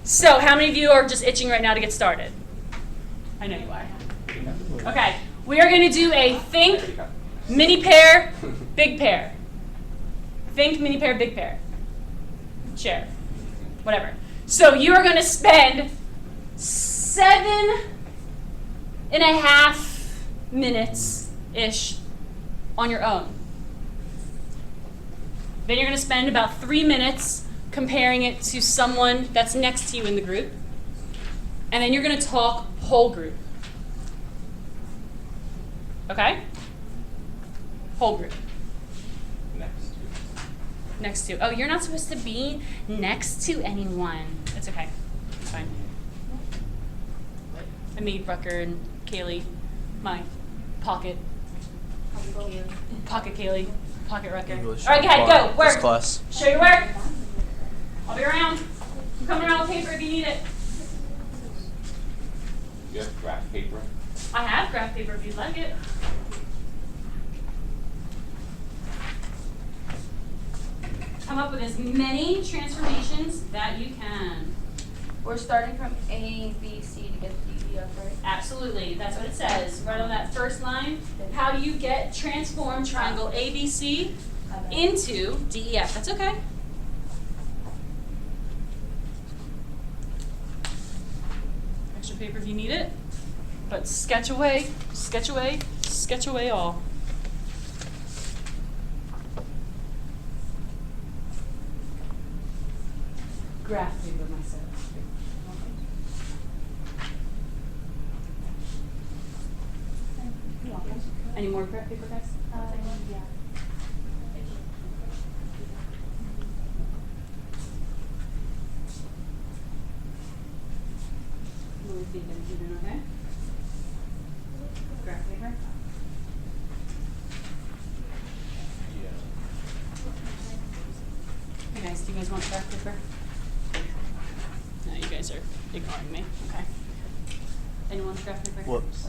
So how many of you are just itching right now to get started? I know you are. Okay, we are going to do a think, mini pair, big pair. Think, mini pair, big pair. Share. Whatever. So you are going to spend 7.5 minutes-ish on your own. Then you're going to spend about 3 minutes comparing it to someone that's next to you in the group. And then you're going to talk whole group. Okay? Whole group. Next to. Oh, you're not supposed to be next to anyone. It's okay. It's fine. I made Rucker and Kaylee my pocket. Pocket Kaylee. Pocket Rucker. English. All right, go ahead, go. This Work. class. Show your work. I'll be around. I'm coming around with paper if you need it. You have graph paper? I have graph paper if you'd like it. Come up with as many transformations that you can. We're starting from A, B, C to get to D, E, F, right? Absolutely, that's what it says. Right on that first line. How do you get transform triangle ABC into DEF? That's okay. Extra paper if you need it. But sketch away, sketch away, sketch away all. Graph paper myself. Any more graph paper, guys? Yeah. What do you think? You doing okay? Graph paper? Hey guys, do you guys want graph paper? No, you guys are ignoring me. Okay. Anyone want graph paper? Whoops.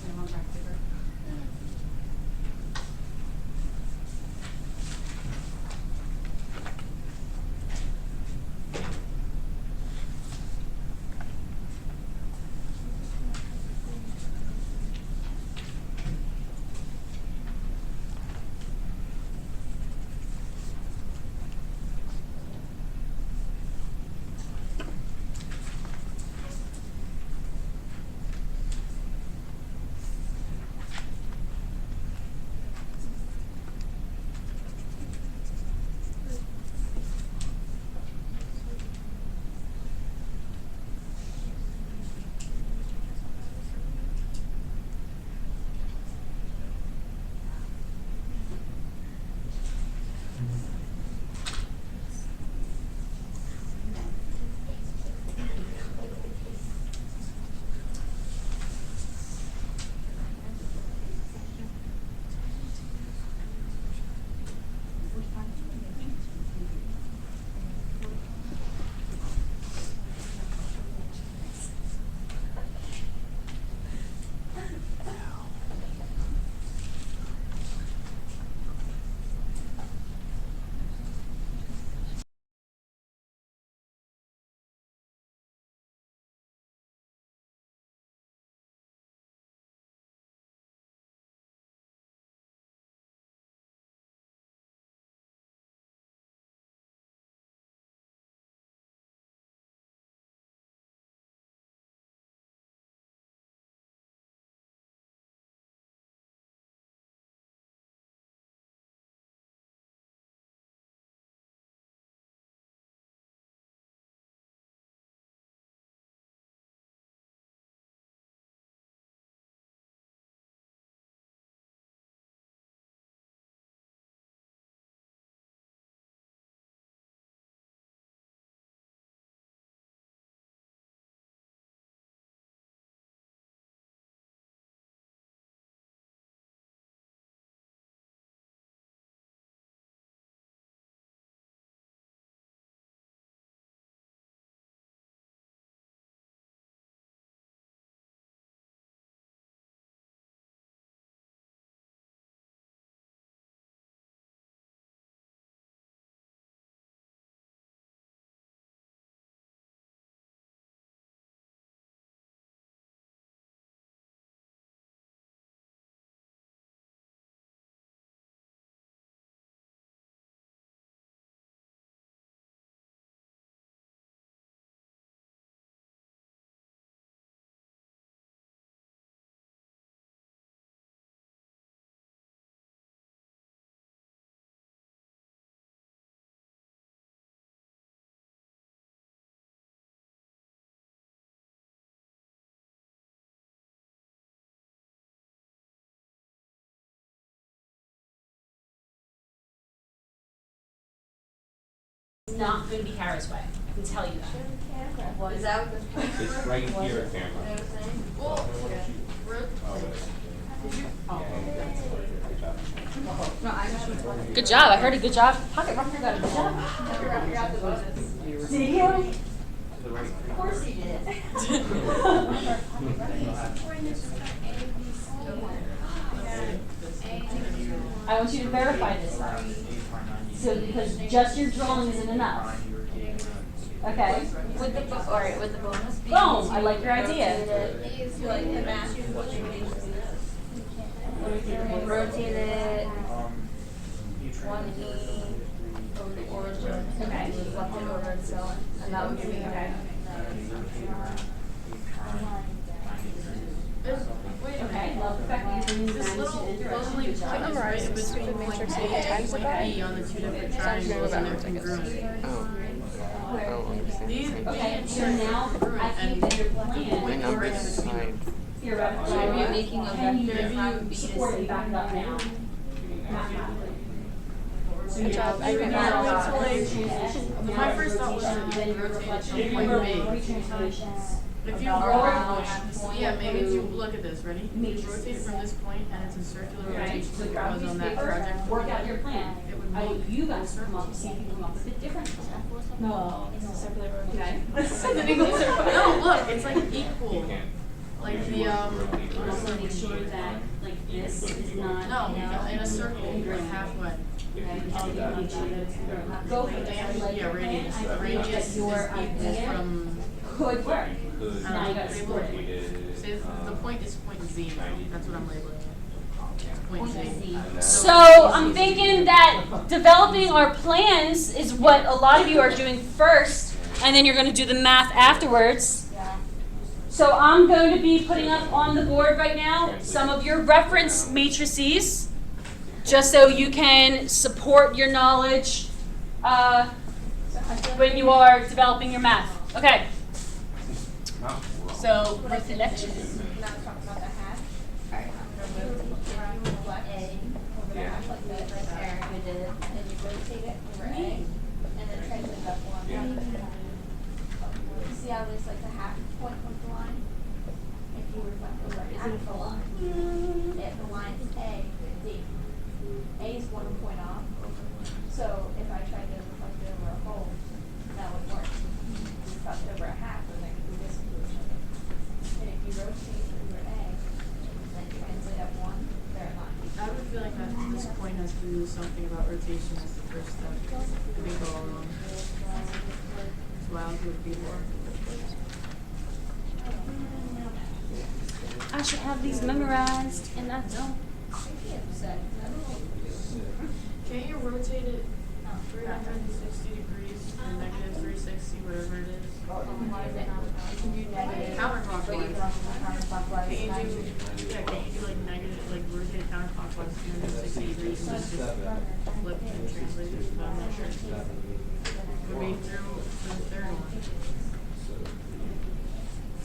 Anyone graph paper? It's not going to be Kara's way. I can tell you that. What is that? What It's right here at Fairmont. I was saying? Well, No, I just. Good job. I heard a good job. Pocket rocker got a good job. You're out the bonus. Did he hear me? Of course he did. I want you to verify this though. So because just your drawing isn't enough. Okay. With the, alright, with the bonus. being Boom, I like your idea. rotated, like the math. Rotate it 180 over the origin. Okay. Flip it over itself. And that would give me, okay. Okay. Love the fact that you're bringing this magnitude little and direction. lonely Good job. point is right in between matrix point A A times and the point B on the two different triangles and they're congruent. These B Okay, and so C now are congruent I think and that your point plan is right in between. theoretically. So are we making a Can you vector from review B to support C? and back it up now? Mathematically. So Good job. I can now, So, like, now my first thought was rotation, that then you your rotate it reflection. to point Remember, B. retransformations. If you About roll, around yeah, maybe if you look at this, ready? You Matrices. rotate it from this point and it's a circular Right, rotation so that grab a goes piece on of that paper, project. work out your plan. It would I want make you guys to come up, see if you can come up with a different plan. No, it's a circular rotation. Okay. No, look, it's like You equal. can't. Like the, Also make sure that, like, this is not. no, in a circle, like halfway. Okay, I'll make sure that it's congruent. Go for it. I like Yeah, your radius. plan. I think Radius that is your equal idea from, could work. Good. Now you gotta support it. say, the point is point Z, that's what I'm labeling it. It's point Z. So I'm thinking that developing our plans is what a lot of you are doing first, and then you're going to do the math afterwards. Yeah. So I'm going to be putting up on the board right now some of your reference matrices, just so you can support your knowledge when you are developing your math. Okay. So reflection. Now talk about the hash. Alright, I'm gonna rotate it. If you reflect A over the hash like this, like Aaron did, and you rotate it over A, and then translate that one. You see how there's like the half point of the line? If you reflect over half the line, if the line is A, D. A is 1 point off. So if I tried to reflect it over a whole, that would work. Reflect over a half, and then do this solution. And if you rotate over A, then translate at 1, they're not. I would feel like that this point has to do something about rotation as the first step. Could be go along. So I'll do it before. I should have these memorized, and I don't. Can't you rotate it 360 degrees or negative 360, whatever it is? Counterclockwise. Can you do like negative, like rotate counterclockwise 360 degrees and just flip and translate it? So I'm not sure. Would be through the third one.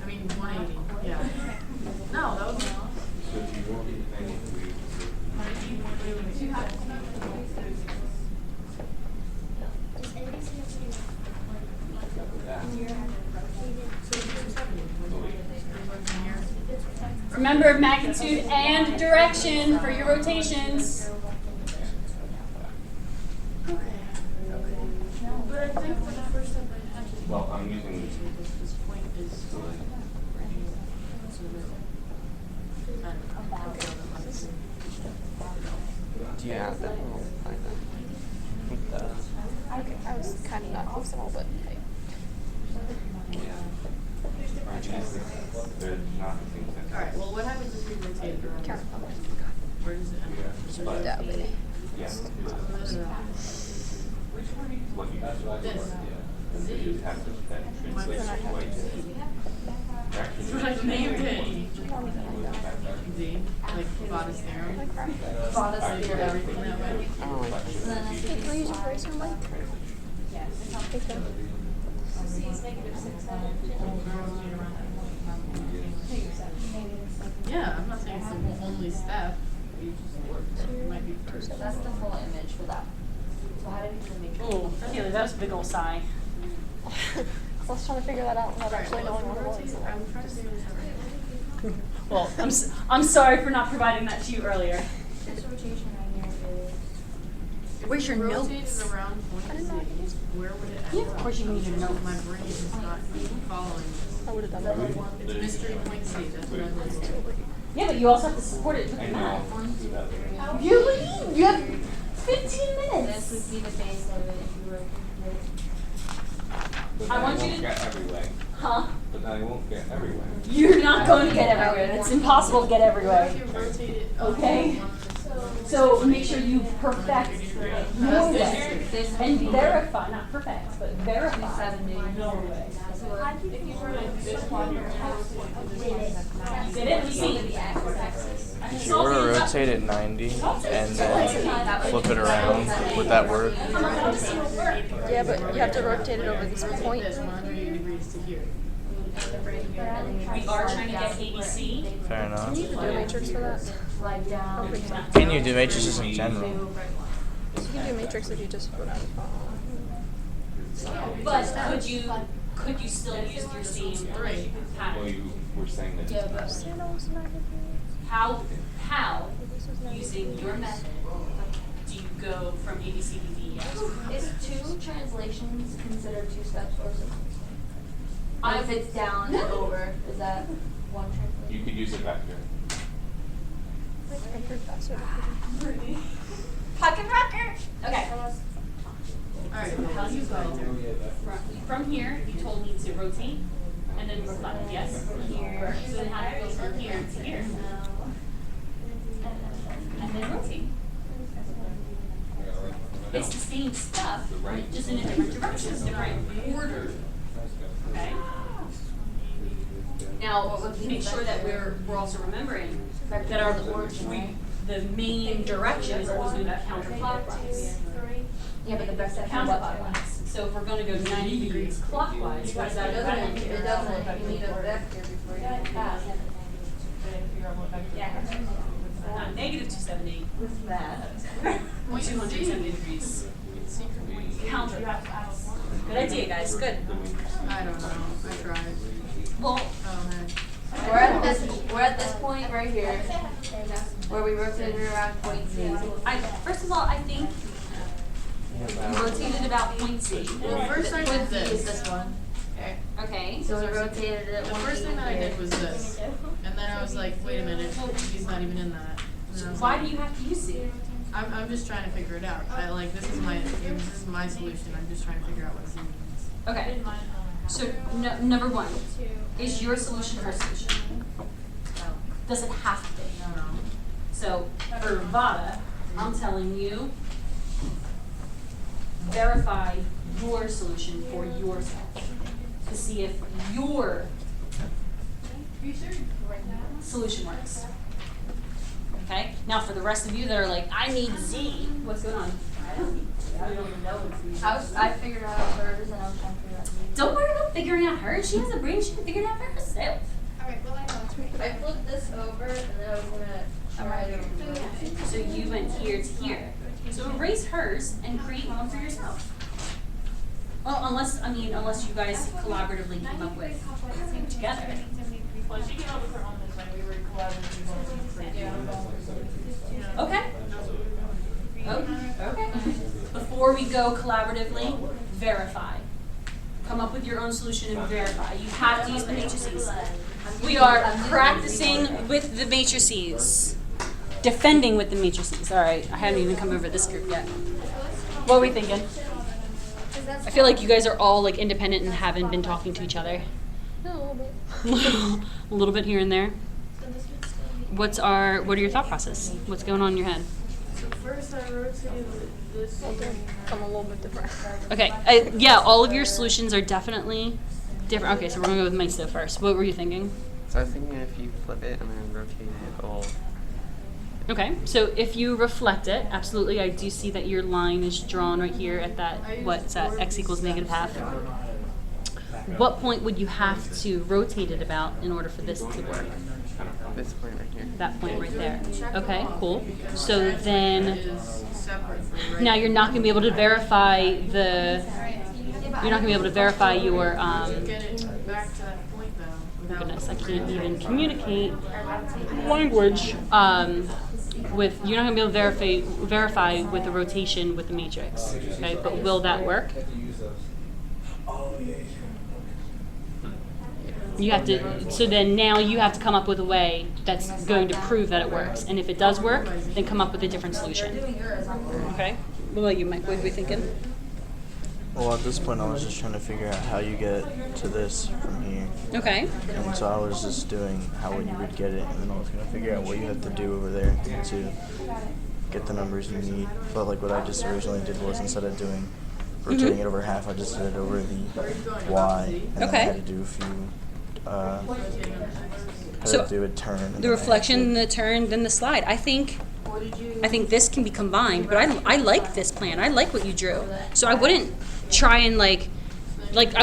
I mean 180, yeah. No, that would be. So if you want the thing, Remember magnitude and direction for your rotations. Okay. But I think for the first step I have to. Well, I'm using This point is. So that. Yeah, that will find that. I was kind of not close at all, but hey. They're not the same thing. Alright, well, what happens if we rotate it around? Counterclockwise. Where does it end? Yeah. That way. Yeah. What you This. Z. You have to then translate it white. That's what I named it. Z, like bodice theorem. Bodice I did everything that way. Oh, hey, can I use your eraser, Mike? Take them. C is negative 6, Yeah, I'm not saying it's the only step. You just, it might be first. That's the full image for that. So So how do we make Ooh, Haley, that was a big old sigh. I was trying to figure that out without actually knowing what it was. I'm trying to do this right. Well, I'm sorry for not providing that to you earlier. this rotation right here is Where's your Rotated notes? around point I didn't know I could use Z, where would it end Yeah, of up? course you can use your notes. My brain is not following. I would have done that. It's mystery point C, that's what I'm listening to. Yeah, but you also have to support it with I the know. math. Do that later. You have 15 this minutes. would be the base of it if you were But I then want you won't to- get everywhere. Huh? But then I won't get everywhere. You're not going to get everywhere. It's impossible to get What everywhere. if you rotate it? Okay. So make sure you perfect your way and verify, not perfect, but verify your way. Did it? Let's see. If you were to rotate it 90 and then flip it around, would that work? Yeah, but you have to rotate it over this point. This 180 degrees to here. We are trying to get ABC. Fair enough. Do a matrix for that? Can you do matrices in general? You can do a matrix if you just put out. But could you still use your same Right. Well, pattern? you were saying that. How using your method do you go from A B C D D E F? Is two translations considered two steps or something? I- If it's down and over, is that one translation? You could use a vector. Pocket rocker. Okay. Alright, How do you go from here? You told me to rotate and then reflect. Yes. Here. So then how do you go from here to here? And then rotate. It's the same stuff, just in a different direction, different order. Okay. Now, make sure that we're also remembering that the main direction is always going to be counterclockwise. Yeah, but the best step is what? Counterclockwise. So if we're going to go 90 degrees clockwise, what does that mean? It doesn't, you need a vector before you can pass. Not negative 270, With math. 270 degrees. Counterclockwise. Good idea, guys. Good. I don't know, I tried. Well, Oh, heck. We're at this point right here, where we rotated around point Z. first of all, I think you rotated about point C. Well, first I did Point Z is this. this one. Okay. So we rotated it The one first thing that I here. did was this. And then I was like, wait a minute, he's not even in that. And I was Why like, do you have to use C? I'm just trying to figure it out. I like, this is my solution. I'm just trying to figure out what Z means. Okay. So number one, is your solution her solution? Does it have to be? No. So for Vada, I'm telling you, verify your solution for yourself to see if your solution works. Okay? Now for the rest of you that are like, I need Z, what's going on? I don't even know what Z I figured out hers and I was trying to figure out Z. Don't worry about figuring out hers. She has a brain. She can figure it out for herself. I flipped this over and then I was gonna try to. So you went here to here. So erase hers and create one for yourself. Well, unless you guys collaboratively came up with together. Well, she came up with her own this way. We were collaborating. Okay. Okay. Before we go collaboratively, verify. Come up with your own solution and verify. You have to use the matrices. We are practicing with the matrices. Defending with the matrices. All right, I haven't even come over this group yet. What are we thinking? I feel like you guys are all like independent and haven't been talking to each other. No, a little bit. A little bit here and there. What are your thought process? What's going on in your head? So first I rotated this. I'm a little bit different. Okay, yeah, all of your solutions are definitely different. Okay, so we're gonna go with Maisto first. What were you thinking? So I was thinking if you flip it and then rotate it all. Okay, so if you reflect it, absolutely, I do see that your line is drawn right here at that, what's that, x equals negative half. What point would you have to rotate it about in order for this to work? This point right here. That point right there. Okay, cool. So then, Is separately, right? Now you're not going to be able to verify the. You're not going to be able to verify your. Get it back to that point though. without- Goodness, I can't even communicate language. With you're not going to be able to verify with the rotation with the matrix. Okay, but will that work? You have to. So then now you have to come up with a way that's going to prove that it works. And if it does work, then come up with a different solution. Okay. What about you, Mike? What are we thinking? Well, at this point, I was just trying to figure out how you get to this from here. Okay. And so I was just doing how you would get it, and then I was going to figure out what you have to do over there to get the numbers you need. But like what I just originally did was instead of doing rotating it over half, I just did it over the Y, and then I Okay. had to do a few. Had So, to do a turn. and The then I reflection, had the turn, then the slide. I think this can be combined, but I like this plan. I like what you drew. So I wouldn't try and I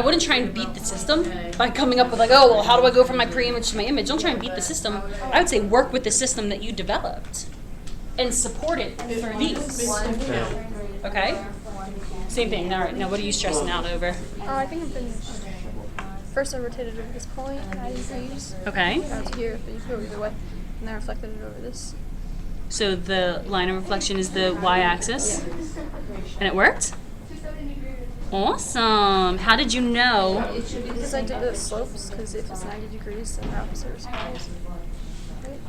wouldn't try and beat the system by coming up with oh well, how do I go from my pre-image to my image? Don't try and beat the system. I would say work with the system that you developed and support it through these. Okay? Same thing. All right. Now what are you stressing out over? I think I'm finished. First I rotated over this point, 90 degrees. Okay. Down to here, but you can go either way. And then I reflected it over this. So the line of reflection is the y-axis, and it worked? Awesome. How did you know? Because I did the slopes, because if it's 90 degrees, then the opposite is opposite. Right?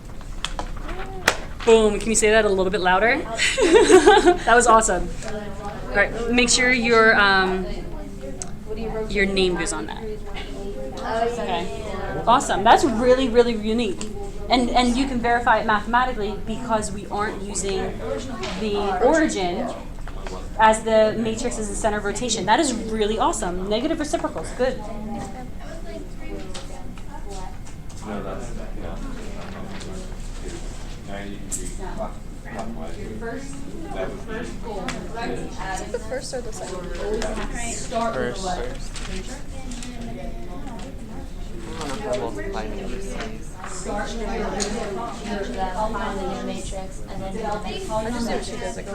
Boom. Can you say that a little bit louder? That was awesome. All right. Make sure your name goes on that. Okay. Awesome. That's really, really unique. And you can verify it mathematically because we aren't using the origin as the matrix as the center of rotation. That is really awesome. Negative reciprocals. Good. No, that's, yeah. 90 degrees clockwise. That would be. Is it the first or the second? First. I don't know how multiply numbers. matrix and then I just see what she does, like a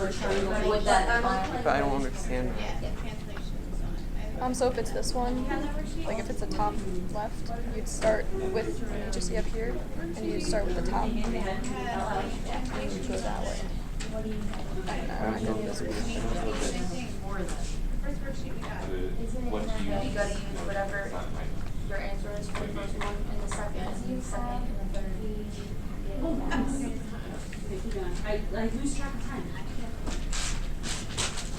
with that. But I don't understand. So if it's this one, like if it's the top left, you'd start with, you just see up here, and you'd start with the top. And you'd go that way. I know this would be What do you? You gotta use whatever It's not my- your answer is for the first one and the second and the third. I lose track of time.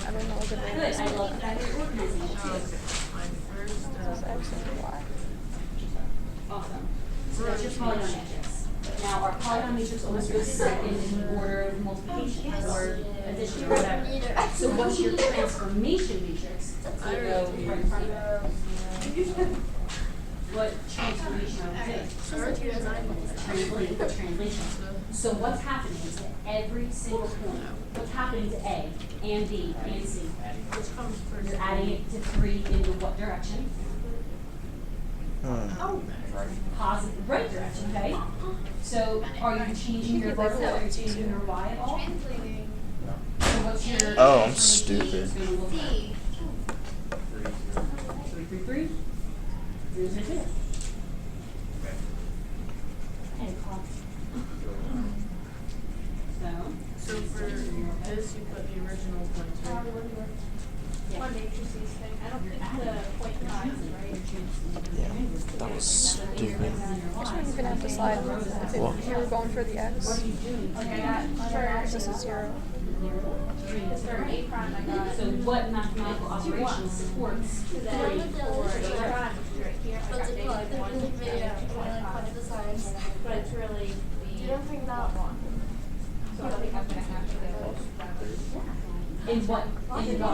I don't know what the name is. Good. I love that you're organizing it too. This is actually why. Awesome. So that's your polygon matrix. Now our polygon matrix always goes second in the order of multiplication or addition or whatever. So what's your transformation matrix? I don't know. Right in front of it. What transformation are we doing? Translation. So what's happening is that every single point, what's happening to A and B and C? Which comes first? You're adding it to 3 into what direction? Positive, right direction, okay? So are you changing your vertical, are you changing your y at all? So what's your... Oh, I'm stupid. 3, 3, 3. 0, 0, 0. And call. So for this, you put the original points, right? One matrices thing. I don't think the point five, right? Yeah, that was stupid. You're gonna have to slide. If you were going for the X, this is 0. The third A prime I got. So what mathematical operation supports 3? Then for A prime, which is right here, I got negative 1.5, but it's really the. You don't think that one. So I think I'm gonna have to go. In what? In the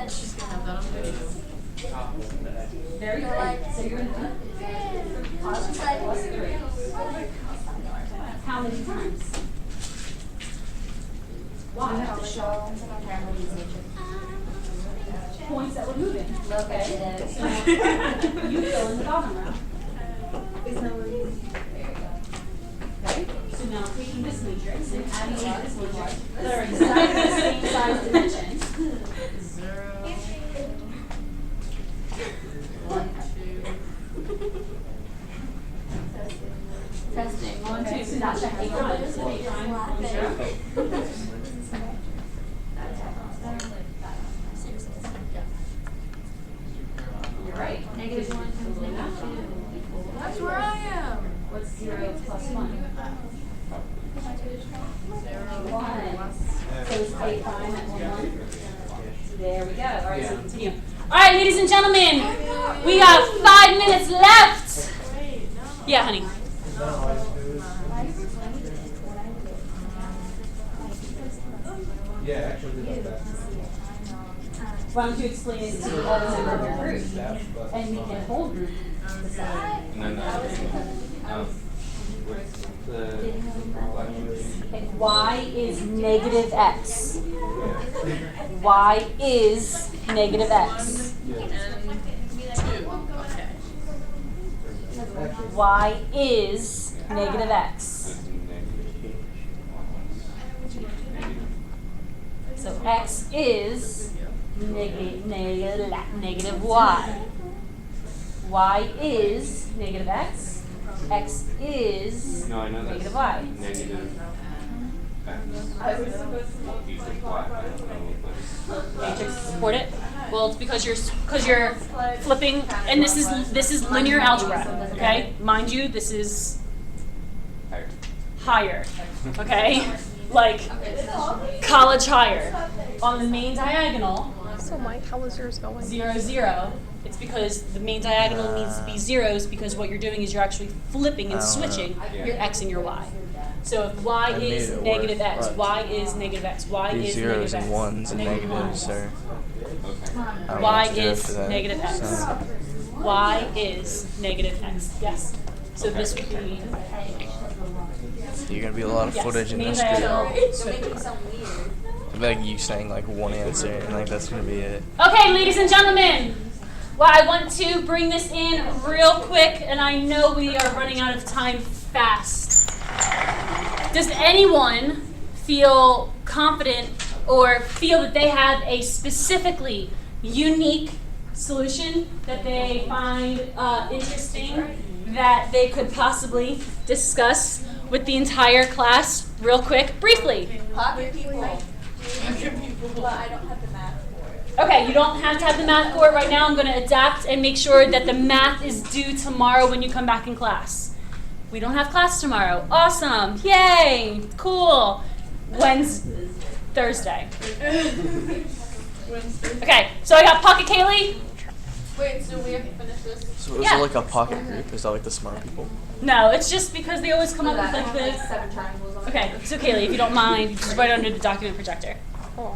She's gonna have that on video. Very good. So you're gonna how many times? Why? You have to show Points that were moving. Okay. You fill in the bottom row. Okay. So now taking this matrix and adding it to this matrix that are exactly So it's A prime at 1, 1. There we go. All right, so continue. All right, ladies and gentlemen, we got 5 minutes left. Yeah, honey. Yeah, actually, that's Why don't you explain it to all the members of your group, and we can whole group decide. And then what's the Y is negative X. Y is negative X. Y is negative X. So X is negative Y. Y is negative X. X is No, I know that's negative Y. negative X equals Y. I don't know what Matrix support it? Well, it's because you're flipping, and this is linear algebra. Okay, mind you, this is higher. higher. Okay, like college higher. On the main diagonal, So Mike, how was yours going? 0, 0. It's because the main diagonal needs to be zeros because what you're doing is you're actually flipping and switching your X and your Y. So if Y I made is it negative work, X, but Y is negative X, Y These is zeros negative and X. ones and negatives are. Okay. I don't know Y what to do is after that, negative X. so. Y is negative X. Yes. So this would be You're gonna be a lot of yes, footage in main this diagonal. group. Like you saying like one answer and like that's gonna be it. Okay, ladies and gentlemen. Well, I want to bring this in real quick, and I know we are running out of time fast. Does anyone feel confident or feel that they have a specifically unique solution that they find interesting that they could possibly discuss with the entire class real quick, briefly? Pocket people. But I don't have the math for it. Okay, you don't have to have the math for it right now. I'm going to adapt and make sure that the math is due tomorrow when you come back in class. We don't have class tomorrow. Awesome. Yay. Cool. Thursday. Okay, so I got Pocket Kaylee. Wait, so we have to finish this? So is Yeah. it like a pocket group? Is that like the smart people? No, it's just because they always come up with like the... 7 triangles on it. Okay, so Kaylee, if you don't mind, just right under the document projector. Oh,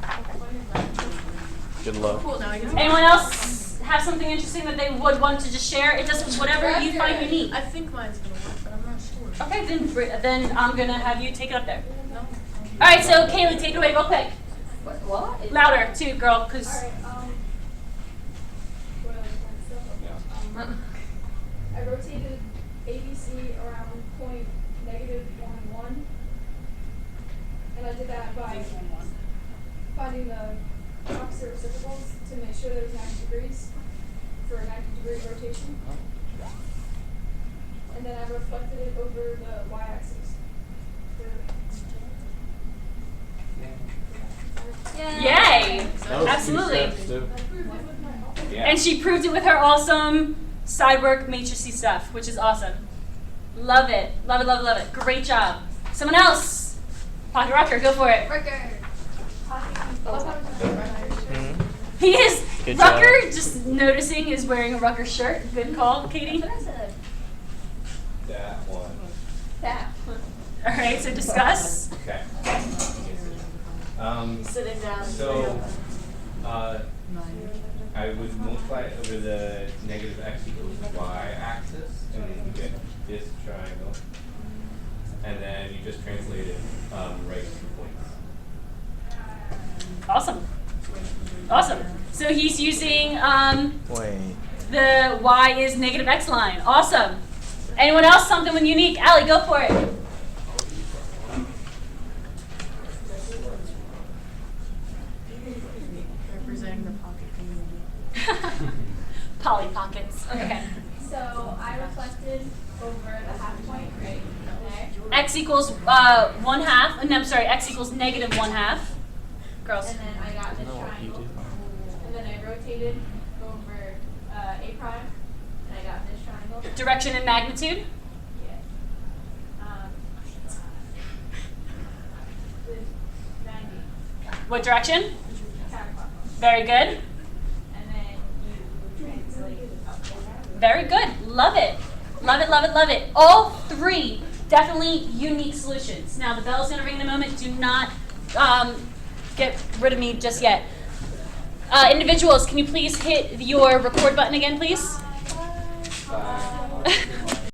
Good luck. Cool, now I guess. Anyone else have something interesting that they would want to just share? It doesn't, whatever you find unique. I think mine's gonna work, but I'm not sure. Okay, then I'm gonna have you take it up there. All right, so Kaylee, take it away real quick. What? Louder too, girl, because I rotated ABC around point negative 1, 1. And I did that by finding the opposite reciprocals to make sure there was 90 degrees for a 90-degree rotation. And then I reflected it over the y-axis. yay, absolutely. Yeah. And she proved it with her awesome side work matrixy stuff, which is awesome. Love it, love it, love it, love it. Great job. Someone else, Pocket Rocker, go for it. Mhm. He is. Good Rucker, job. just noticing, is wearing a Rucker shirt. Good call, Katie. That one. All right, so discuss. Okay. Sitting down. So, I would multiply it over the negative x equals y axis, and then you get this triangle. And then you just translate it right 2 points. Awesome. Awesome. So he's using Wait. the y is negative x line. Awesome. Anyone else? Something with unique? Allie, go for it. Representing the pocket community. Polly Pockets. Okay. So I reflected over the half point right there. X equals 1/2. No, I'm sorry. X equals negative 1/2. Girls. And then I got this I know what you triangle. did. And then I rotated over A prime. And I got this triangle. Direction and magnitude. Yeah. The 90 What direction? Counterclockwise. Very good. And then you translate up. Very good. Love it. Love it, love it, love it. All three definitely unique solutions. Now, the bell's going to ring in a moment. Do not get rid of me just yet. Individuals, can you please hit your record button again, please?